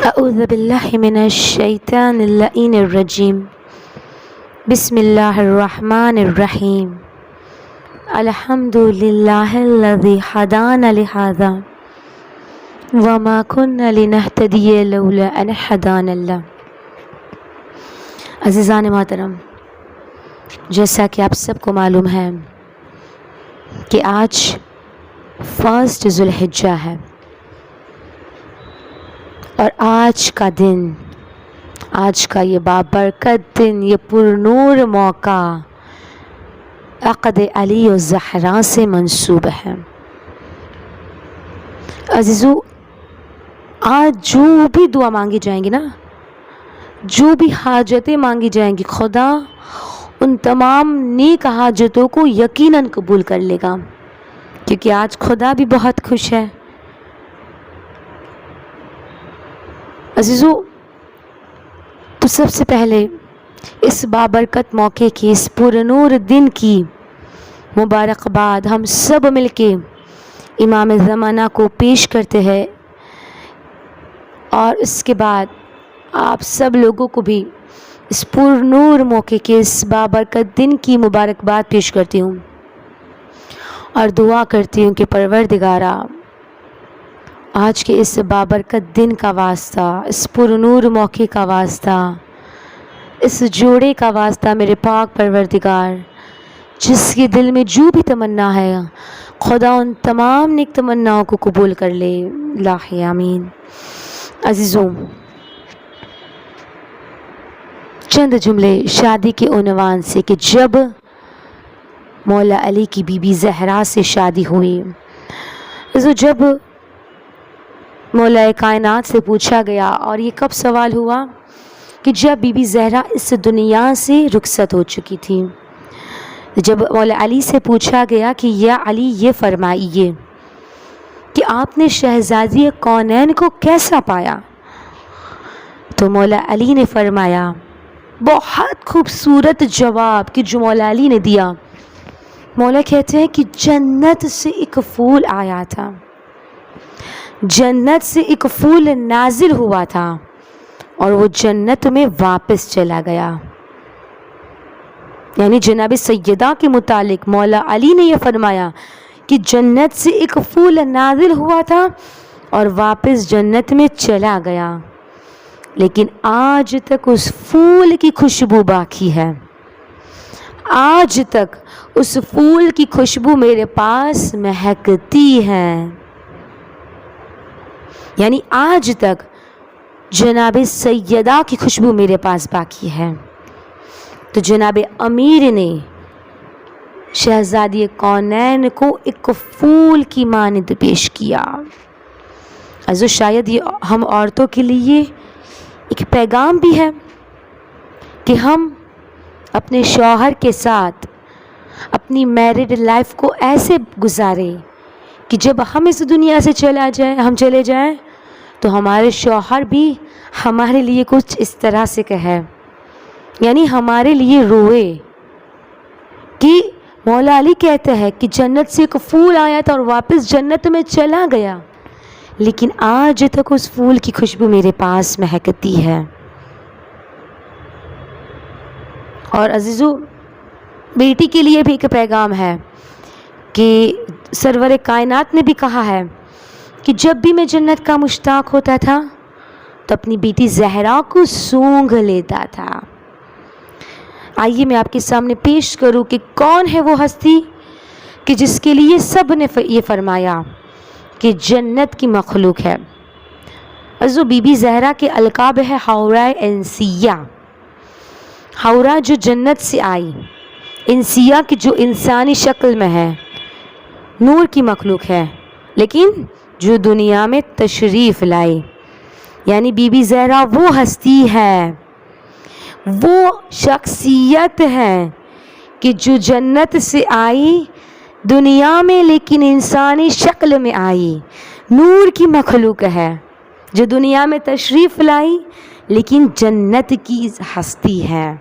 اعوذ باللہ من الشیطان اللعین الرجیم بسم اللہ الرحمن الرحیم الحمد للہ الذی ہدانا لہذا وما كنا لنہتدی لولا ان ہدانا اللہ۔ عزیزان محترم، جیسا کہ آپ سب کو معلوم ہے کہ آج 1 ذو الحجہ ہے اور آج کا دن، آج کا یہ بابرکت دن، یہ پرنور موقع عقد علی و زہرا سے منسوب ہے۔ عزیزو، آج جو بھی دعا مانگی جائیں گی نا، جو بھی حاجتیں مانگی جائیں گی، خدا ان تمام نیک حاجتوں کو یقیناً قبول کر لے گا، کیونکہ آج خدا بھی بہت خوش ہے۔ عزیزو، تو سب سے پہلے اس بابرکت موقع کی، اس پرنور دن کی مبارکباد ہم سب مل کے امام زمانہ کو پیش کرتے ہیں، اور اس کے بعد آپ سب لوگوں کو بھی اس پرنور موقع کے، اس بابرکت دن کی مبارکباد پیش کرتی ہوں اور دعا کرتی ہوں کہ پروردگارا، آج کے اس بابرکت دن کا واسطہ، اس پرنور موقع کا واسطہ، اس جوڑے کا واسطہ میرے پاک پروردگار، جس کے دل میں جو بھی تمنا ہے، خدا ان تمام نیک تمناؤں کو قبول کر لے، الہی آمین۔ عزیزوں، چند جملے شادی کے عنوان سے کہ جب مولا علی کی بی بی زہرا سے شادی ہوئی، جب مولا کائنات سے پوچھا گیا، اور یہ کب سوال ہوا کہ جب بی بی زہرا اس دنیا سے رخصت ہو چکی تھی، جب مولا علی سے پوچھا گیا کہ یا علی یہ فرمائیے کہ آپ نے شہزادی کونین کو کیسا پایا، تو مولا علی نے فرمایا، بہت خوبصورت جواب کہ جو مولا علی نے دیا۔ مولا کہتے ہیں کہ جنت سے ایک پھول آیا تھا، جنت سے ایک پھول نازل ہوا تھا اور وہ جنت میں واپس چلا گیا۔ یعنی جناب سیدہ کے متعلق مولا علی نے یہ فرمایا کہ جنت سے ایک پھول نازل ہوا تھا اور واپس جنت میں چلا گیا، لیکن آج تک اس پھول کی خوشبو باقی ہے، آج تک اس پھول کی خوشبو میرے پاس مہکتی ہے، یعنی آج تک جناب سیدہ کی خوشبو میرے پاس باقی ہے۔ تو جناب امیر نے شہزادی کونین کو ایک پھول کی مانند پیش کیا۔ عزیزو، شاید یہ ہم عورتوں کے لیے ایک پیغام بھی ہے کہ ہم اپنے شوہر کے ساتھ اپنی میرڈ لائف کو ایسے گزاریں کہ جب ہم اس دنیا سے چلے جائیں تو ہمارے شوہر بھی ہمارے لیے کچھ اس طرح سے کہے، یعنی ہمارے لیے روئے کہ مولا علی کہتے ہیں کہ جنت سے ایک پھول آیا تھا اور واپس جنت میں چلا گیا، لیکن آج تک اس پھول کی خوشبو میرے پاس مہکتی ہے۔ اور عزیزو، بیٹی کے لیے بھی ایک پیغام ہے کہ سرور کائنات نے بھی کہا ہے کہ جب بھی میں جنت کا مشتاق ہوتا تھا تو اپنی بیٹی زہرا کو سونگھ لیتا تھا۔ آئیے میں آپ کے سامنے پیش کروں کہ کون ہے وہ ہستی کہ جس کے لیے سب نے یہ فرمایا کہ جنت کی مخلوق ہے۔ عزیزو، بی بی زہرا کے القاب ہے حورہ انسیہ، حورہ جو جنت سے آئی، انسیہ کی جو انسانی شکل میں ہے، نور کی مخلوق ہے، لیکن جو دنیا میں تشریف لائی، یعنی بی بی زہرا وہ ہستی ہے، وہ شخصیت ہے کہ جو جنت سے آئی دنیا میں، لیکن انسانی شکل میں آئی، نور کی مخلوق ہے، جو دنیا میں تشریف لائی لیکن جنت کی ہستی ہے۔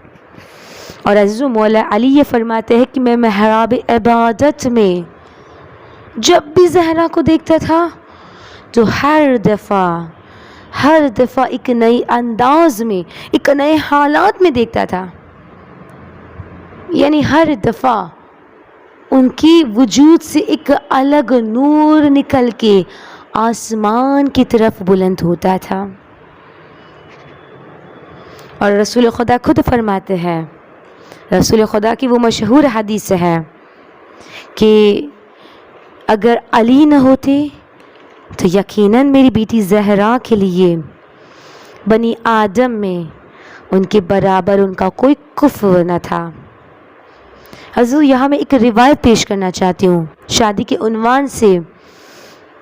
اور عزیزو، مولا علی یہ فرماتے ہیں کہ میں محراب عبادت میں جب بھی زہرا کو دیکھتا تھا تو ہر ہر دفعہ ایک نئی انداز میں، ایک نئے حالات میں دیکھتا تھا. یعنی ہر دفعہ ان کی وجود سے ایک الگ نور نکل کے آسمان کی طرف بلند ہوتا تھا. اور رسول خدا خود فرماتے ہیں، رسول خدا کی وہ مشہور حدیث ہے کہ اگر علی نہ ہوتے تو یقیناً میری بیٹی زہرا کے لیے بنی آدم میں ان کے برابر ان کا کوئی کفو نہ تھا. حضور یہاں میں ایک روایت پیش کرنا چاہتی ہوں شادی کے عنوان سے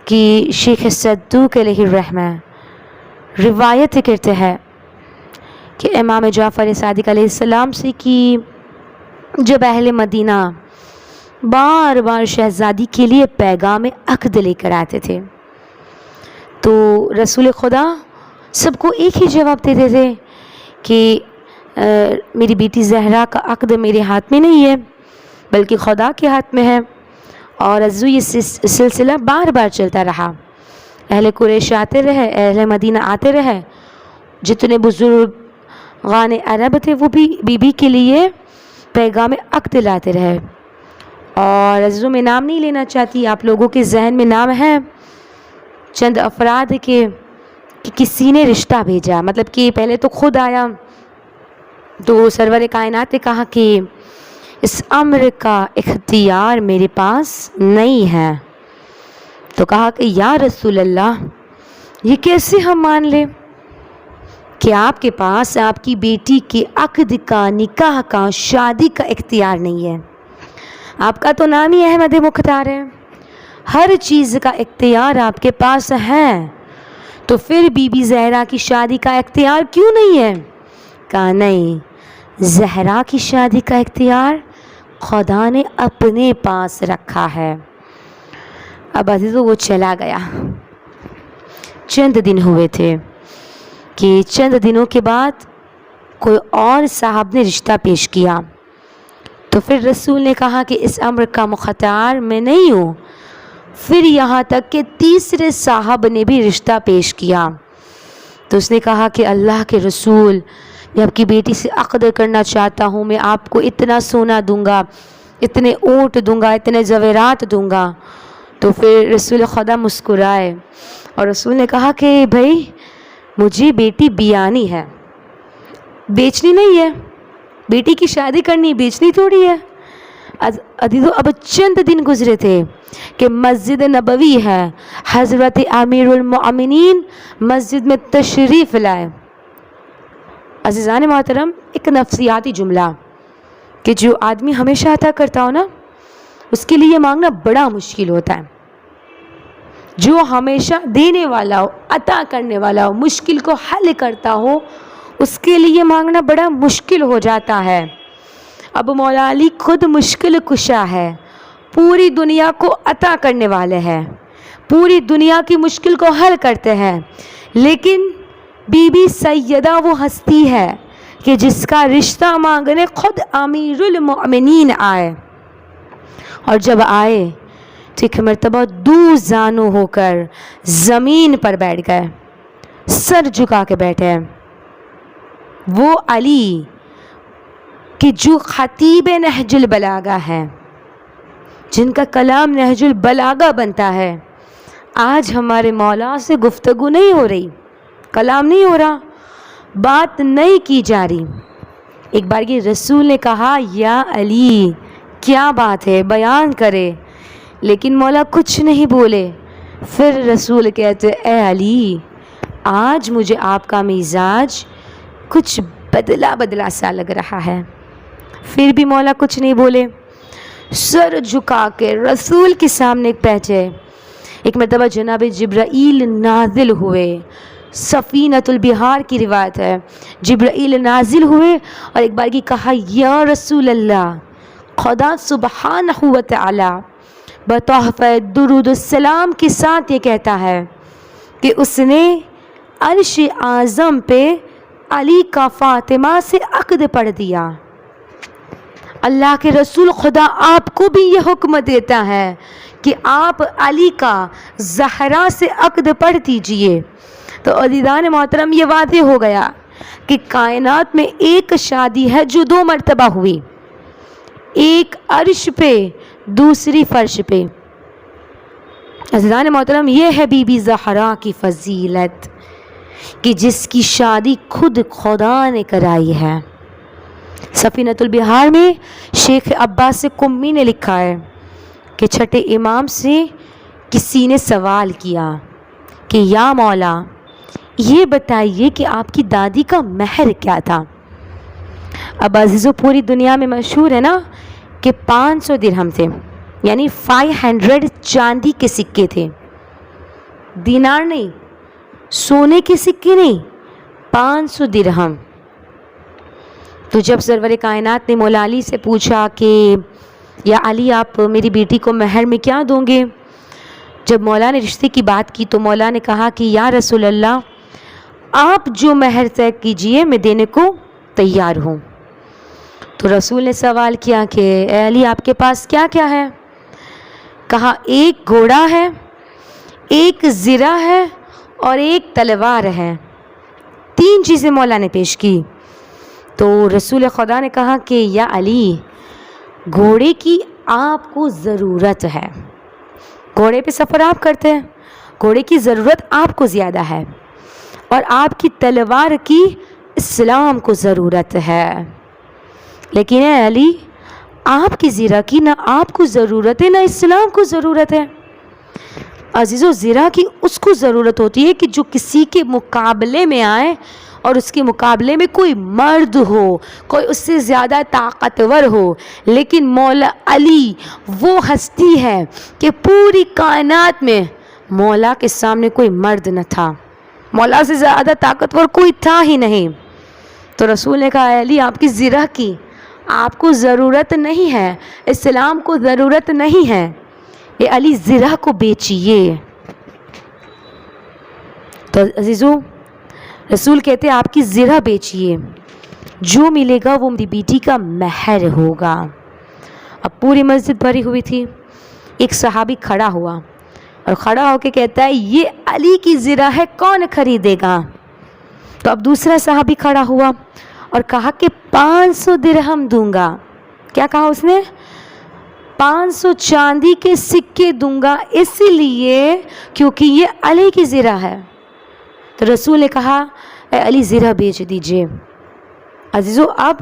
کہ شیخ صدوق علیہ الرحمہ روایت کرتے ہیں کہ امام جعفر صادق علیہ السلام سے کہ جب اہل مدینہ بار بار شہزادی کے لیے پیغام عقد لے کر آتے تھے تو رسول خدا سب کو ایک ہی جواب دیتے تھے کہ میری بیٹی زہرا کا عقد میرے ہاتھ میں نہیں ہے بلکہ خدا کے ہاتھ میں ہے. اور ازو یہ سلسلہ بار بار چلتا رہا. اہل قریش آتے رہے، اہل مدینہ آتے رہے، جتنے بزرگان عرب تھے وہ بھی بی بی کے لیے پیغام عقد لاتے رہے. اور ازو میں نام نہیں لینا چاہتی، آپ لوگوں کے ذہن میں نام ہے چند افراد کے کہ کسی نے رشتہ بھیجا، مطلب کہ پہلے تو خود آیا تو سرور کائنات نے کہا کہ اس امر کا اختیار میرے پاس نہیں ہے. تو کہا کہ یا رسول اللہ یہ کیسے ہم مان لیں کہ آپ کے پاس آپ کی بیٹی کے عقد کا، نکاح کا، شادی کا اختیار نہیں ہے. آپ کا تو نام ہی احمد مختار ہے، ہر چیز کا اختیار آپ کے پاس ہے، تو پھر بی بی زہرا کی شادی کا اختیار کیوں نہیں ہے؟ کہا نہیں، زہرا کی شادی کا اختیار خدا نے اپنے پاس رکھا ہے. اب عزیزو وہ چلا گیا. چند دن ہوئے تھے کہ چند دنوں کے بعد کوئی اور صاحب نے رشتہ پیش کیا تو پھر رسول نے کہا کہ اس امر کا مختار میں نہیں ہوں. پھر یہاں تک کہ تیسرے صاحب نے بھی رشتہ پیش کیا تو اس نے کہا کہ اللہ کے رسول میں آپ کی بیٹی سے عقد کرنا چاہتا ہوں، میں آپ کو اتنا سونا دوں گا، اتنے اونٹ دوں گا، اتنے زیورات دوں گا. تو پھر رسول خدا مسکرائے اور رسول نے کہا کہ بھائی مجھے بیٹی بیانی ہے، بیچنی نہیں ہے، بیٹی کی شادی کرنی بیچنی تھوڑی ہے. عزیزو اب چند دن گزرے تھے کہ مسجد نبوی ہے، حضرت امیر المؤمنین مسجد میں تشریف لائے. عزیزان محترم ایک نفسیاتی جملہ کہ جو آدمی ہمیشہ عطا کرتا ہو نا اس کے لیے مانگنا بڑا مشکل ہوتا ہے. جو ہمیشہ دینے والا ہو، عطا کرنے والا ہو، مشکل کو حل کرتا ہو، اس کے لیے مانگنا بڑا مشکل ہو جاتا ہے. اب مولا علی خود مشکل کشا ہے، پوری دنیا کو عطا کرنے والے ہیں، پوری دنیا کی مشکل کو حل کرتے ہیں. لیکن بی بی سیدہ وہ ہستی ہے کہ جس کا رشتہ مانگنے خود امیر المؤمنین آئے، اور جب آئے تو ایک مرتبہ دو زانو ہو کر زمین پر بیٹھ گئے، سر جھکا کے بیٹھے. وہ علی کہ جو خطیب نہج البلاغہ ہے، جن کا کلام نہج البلاغہ بنتا ہے، آج ہمارے مولا سے گفتگو نہیں ہو رہی، کلام نہیں ہو رہا، بات نہیں کی جا رہی. ایک بار یہ رسول نے کہا یا علی کیا بات ہے، بیان کرے، لیکن مولا کچھ نہیں بولے. پھر رسول کہتے اے علی آج مجھے آپ کا مزاج کچھ بدلا بدلا سا لگ رہا ہے. پھر بھی مولا کچھ نہیں بولے، سر جھکا کے رسول کے سامنے پہنچے. ایک مرتبہ جناب جبرائیل نازل ہوئے، سفینۃ البحار کی روایت ہے، جبرائیل نازل ہوئے اور ایک بار کی کہا یا رسول اللہ، خدا سبحانہ و تعالی بتحفہ درود السلام کے ساتھ یہ کہتا ہے کہ اس نے عرش اعظم پہ علی کا فاطمہ سے عقد پڑھ دیا. اللہ کے رسول خدا آپ کو بھی یہ حکم دیتا ہے کہ آپ علی کا زہرا سے عقد پڑھ دیجئے. تو عزیزان محترم یہ واضح ہو گیا کہ کائنات میں ایک شادی ہے جو 2 مرتبہ ہوئی، ایک عرش پہ دوسری فرش پہ۔ عزیزان محترم یہ ہے بی بی زہرا کی فضیلت کہ جس کی شادی خود خدا نے کرائی ہے۔ سفینۃ البحار میں شیخ عباس قمی نے لکھا ہے کہ چھٹے امام سے کسی نے سوال کیا کہ یا مولا یہ بتائیے کہ آپ کی دادی کا مہر کیا تھا؟ اب عزیزو پوری دنیا میں مشہور ہے نا کہ 500 درہم تھے، یعنی 500 چاندی کے سکے تھے، دینار نہیں، سونے کے سکے نہیں، 500 درہم۔ تو جب سرور کائنات نے مولا علی سے پوچھا کہ یا علی آپ میری بیٹی کو مہر میں کیا دوں گے، جب مولا نے رشتے کی بات کی تو مولا نے کہا کہ یا رسول اللہ آپ جو مہر طے کیجئے میں دینے کو تیار ہوں۔ تو رسول نے سوال کیا کہ اے علی آپ کے پاس کیا کیا ہے؟ کہا ایک گھوڑا ہے، ایک زرہ ہے اور ایک تلوار ہے۔ 3 چیزیں مولا نے پیش کی۔ تو رسول خدا نے کہا کہ یا علی گھوڑے کی آپ کو ضرورت ہے، گھوڑے پہ سفر آپ کرتے ہیں، گھوڑے کی ضرورت آپ کو زیادہ ہے، اور آپ کی تلوار کی اسلام کو ضرورت ہے، لیکن اے علی آپ کی زرہ کی نہ آپ کو ضرورت ہے نہ اسلام کو ضرورت ہے۔ عزیزو زرہ کی اس کو ضرورت ہوتی ہے کہ جو کسی کے مقابلے میں آئے اور اس کے مقابلے میں کوئی مرد ہو، کوئی اس سے زیادہ طاقتور ہو، لیکن مولا علی وہ ہستی ہے کہ پوری کائنات میں مولا کے سامنے کوئی مرد نہ تھا، مولا سے زیادہ طاقتور کوئی تھا ہی نہیں۔ تو رسول نے کہا اے علی آپ کی زرہ کی آپ کو ضرورت نہیں ہے، اسلام کو ضرورت نہیں ہے، اے علی زرہ کو بیچیے۔ تو عزیزو رسول کہتے ہیں آپ کی زرہ بیچیے، جو ملے گا وہ میری بیٹی کا مہر ہوگا۔ اب پوری مسجد بھری ہوئی تھی، ایک صحابی کھڑا ہوا اور کھڑا ہو کے کہتا ہے یہ علی کی زرہ ہے، کون خریدے گا؟ تو اب دوسرا صحابی کھڑا ہوا اور کہا کہ 500 درہم دوں گا۔ کیا کہا اس نے؟ 500 چاندی کے سکے دوں گا، اس لیے کیونکہ یہ علی کی زرہ ہے۔ تو رسول نے کہا اے علی زرہ بیچ دیجئے۔ عزیزو اب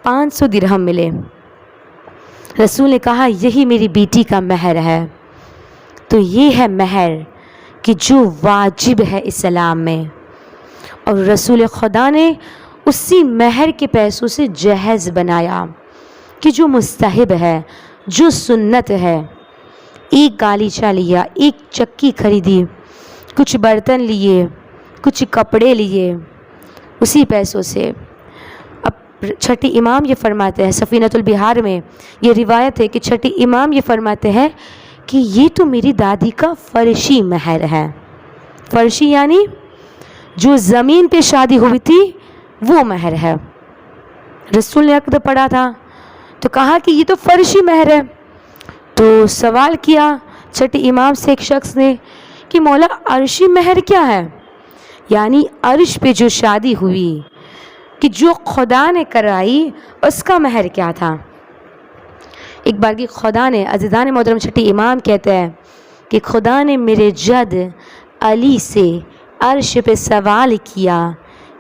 500 درہم ملے۔ رسول نے کہا یہی میری بیٹی کا مہر ہے۔ تو یہ ہے مہر کہ جو واجب ہے اسلام میں، اور رسول خدا نے اسی مہر کے پیسوں سے جہیز بنایا کہ جو مستحب ہے، جو سنت ہے۔ ایک گالیچہ لیا، ایک چکی خریدی، کچھ برتن لیے، کچھ کپڑے لیے، اسی پیسوں سے۔ اب چھٹی امام یہ فرماتے ہیں، سفینۃ البحار میں یہ روایت ہے کہ چھٹی امام یہ فرماتے ہیں کہ یہ تو میری دادی کا فرشی مہر ہے۔ فرشی یعنی جو زمین پہ شادی ہوئی تھی وہ مہر ہے۔ رسول نے عقد پڑھا تھا تو کہا کہ یہ تو فرشی مہر ہے۔ تو سوال کیا چھٹی امام سے ایک شخص نے کہ مولا عرشی مہر کیا ہے؟ یعنی عرش پہ جو شادی ہوئی کہ جو خدا نے کرائی اس کا مہر کیا تھا؟ ایک بار کی خدا نے، عزیزان محترم چھٹی امام کہتے ہیں کہ خدا نے میرے جد علی سے عرش پہ سوال کیا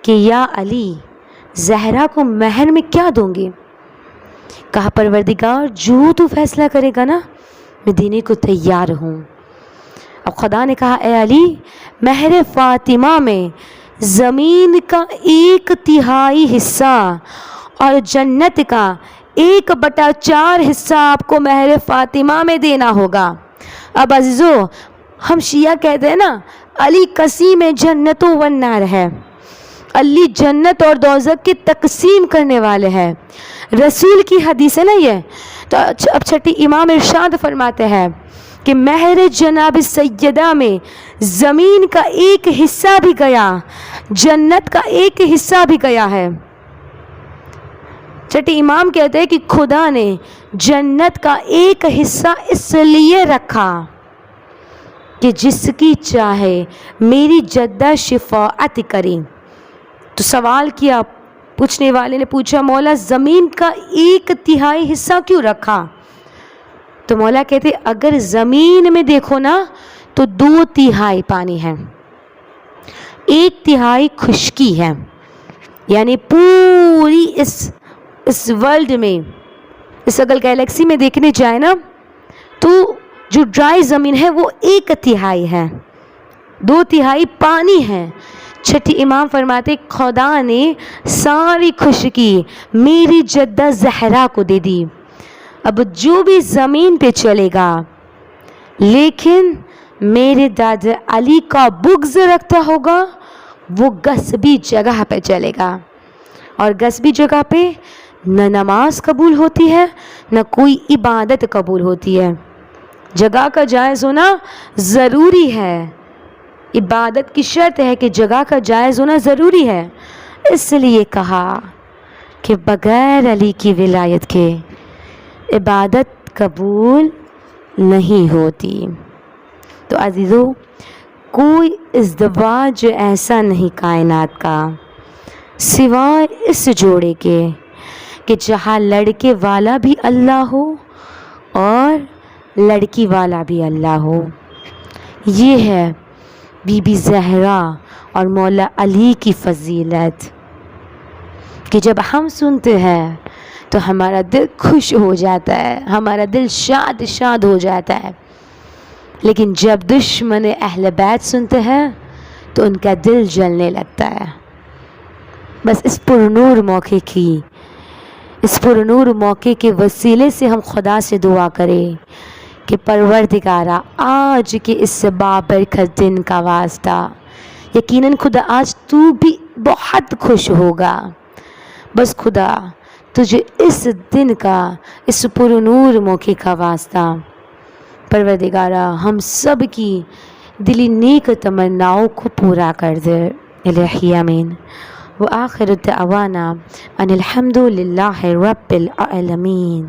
کہ یا علی زہرا کو مہر میں کیا دوں گی؟ کہا پروردگار جو تو فیصلہ کرے گا نا میں دینے کو تیار ہوں۔ اب خدا نے کہا اے علی مہر فاطمہ میں زمین کا 1/3 حصہ اور جنت کا 1/4 حصہ آپ کو مہر فاطمہ میں دینا ہوگا۔ اب عزیزو ہم شیعہ کہتے ہیں نا علی قسیم جنت و النار ہے، علی جنت اور دوزخ کی تقسیم کرنے والے ہیں، رسول کی حدیث ہے نا یہ۔ تو اب چھٹی امام ارشاد فرماتے ہیں کہ مہر جناب سیدہ میں زمین کا 1 حصہ بھی گیا، جنت کا 1 حصہ بھی گیا ہے۔ چھٹی امام کہتے ہیں کہ خدا نے جنت کا 1 حصہ اس لیے رکھا کہ جس کی چاہے میری جدہ شفاعت کریں. تو سوال کیا، پوچھنے والے نے پوچھا مولا زمین کا 1/3 حصہ کیوں رکھا؟ تو مولا کہتے اگر زمین میں دیکھو نا تو 2/3 پانی ہے، 1/3 خشکی ہے. یعنی پوری اس ورلڈ میں، اس اگر گیلیکسی میں دیکھنے جائے نا تو جو ڈرائی زمین ہے وہ 1/3 ہے، 2/3 پانی ہے. چھٹی امام فرماتے خدا نے ساری خشکی میری جدہ زہرا کو دے دی. اب جو بھی زمین پہ چلے گا لیکن میرے دادا علی کا بغض رکھتا ہوگا وہ غصبی جگہ پہ چلے گا، اور غصبی جگہ پہ نہ نماز قبول ہوتی ہے نہ کوئی عبادت قبول ہوتی ہے. جگہ کا جائز ہونا ضروری ہے، عبادت کی شرط ہے کہ جگہ کا جائز ہونا ضروری ہے. اس لیے کہا کہ بغیر علی کی ولایت کے عبادت قبول نہیں ہوتی. تو عزیزو، کوئی ازدواج ایسا نہیں کائنات کا سوائے اس جوڑے کے کہ جہاں لڑکے والا بھی اللہ ہو اور لڑکی والا بھی اللہ ہو. یہ ہے بی بی زہرا اور مولا علی کی فضیلت کہ جب ہم سنتے ہیں تو ہمارا دل خوش ہو جاتا ہے، ہمارا دل شاد ہو جاتا ہے. لیکن جب دشمن اہل بیت سنتے ہیں تو ان کا دل جلنے لگتا ہے. بس اس پرنور موقع کے وسیلے سے ہم خدا سے دعا کریں کہ پروردگارا آج کے اس بابرکت دن کا واسطہ یقیناً خدا آج تو بھی بہت خوش ہوگا. بس خدا تجھے اس دن کا، اس پرنور موقع کا واسطہ پروردگارا ہم سب کی دلی نیک تمناؤں کو پورا کر دے. الہی آمین. وآخر دعوانا ان الحمد للہ رب العالمین.